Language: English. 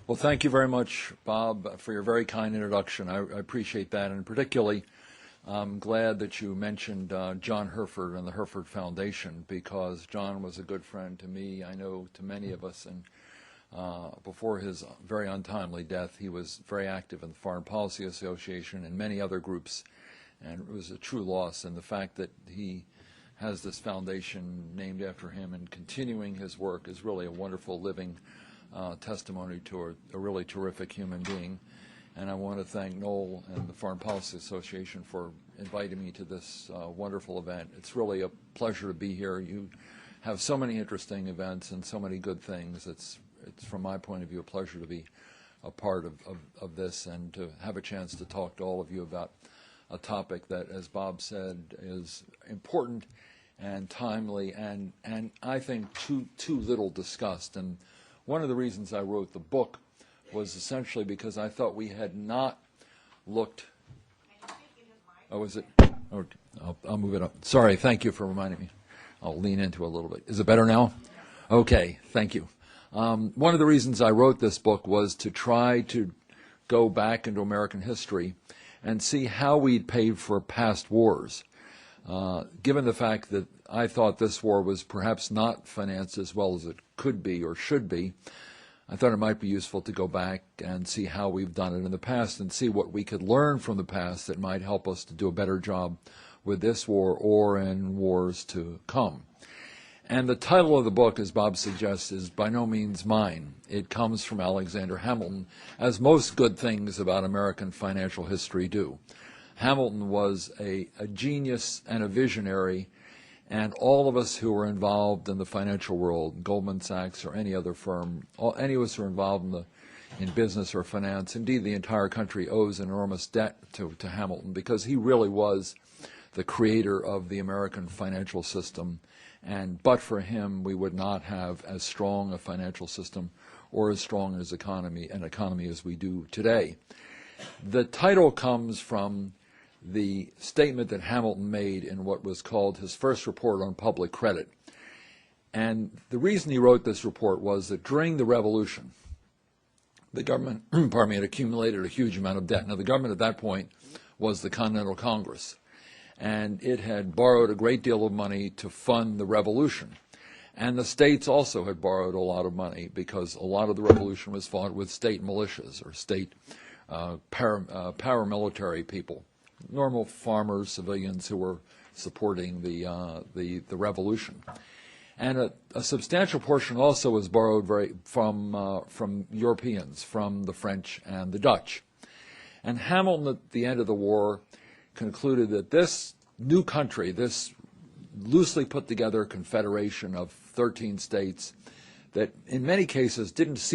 Well, thank you very much, Bob, for your very kind introduction. I appreciate that, and particularly I'm glad that you mentioned John Herford and the Herford Foundation, because John was a good friend to me, I know to many of us, and before his very untimely death, he was very active in the Foreign Policy Association and many other groups, and it was a true loss. And the fact that he has this foundation named after him and continuing his work is really a wonderful living testimony to a really terrific human being. And I want to thank Noel and the Foreign Policy Association for inviting me to this wonderful event. It's really a pleasure to be here. You have so many interesting events and so many good things. It's from my point of view, a pleasure to be a part of this and to have a chance to talk to all of you about a topic that, as Bob said, is important and timely and I think too little discussed. And one of the reasons I wrote the book was essentially because I thought we had not looked. Oh, is it? Oh, I'll move it up. Sorry, thank you for reminding me. I'll lean into it a little bit. Is it better now? Okay, thank you. One of the reasons I wrote this book was to try to go back into American history and see how we'd paid for past wars. Given the fact that I thought this war was perhaps not financed as well as it could be or should be, I thought it might be useful to go back and see how we've done it in the past and see what we could learn from the past that might help us to do a better job with this war or in wars to come. And the title of the book, as Bob suggests, is by no means mine. It comes from Alexander Hamilton, as most good things about American financial history do. Hamilton was a genius and a visionary, and all of us who were involved in the financial world, Goldman Sachs or any other firm, any of us who are involved in business or finance, indeed the entire country owes an enormous debt to Hamilton, because he really was the creator of the American financial system. And but for him, we would not have as strong a financial system or as strong an economy as we do today. The title comes from the statement that Hamilton made in what was called his first report on public credit. And the reason he wrote this report was that during the Revolution, the government, had accumulated a huge amount of debt. Now, the government at that point was the Continental Congress, and it had borrowed a great deal of money to fund the revolution. And the states also had borrowed a lot of money because a lot of the revolution was fought with state militias or state paramilitary people, normal farmers, civilians who were supporting the revolution. And a substantial portion also was borrowed from Europeans, from the French and the Dutch. And Hamilton, at the end of the war, concluded that this new country, this loosely put together confederation of 13 states that in many cases didn't see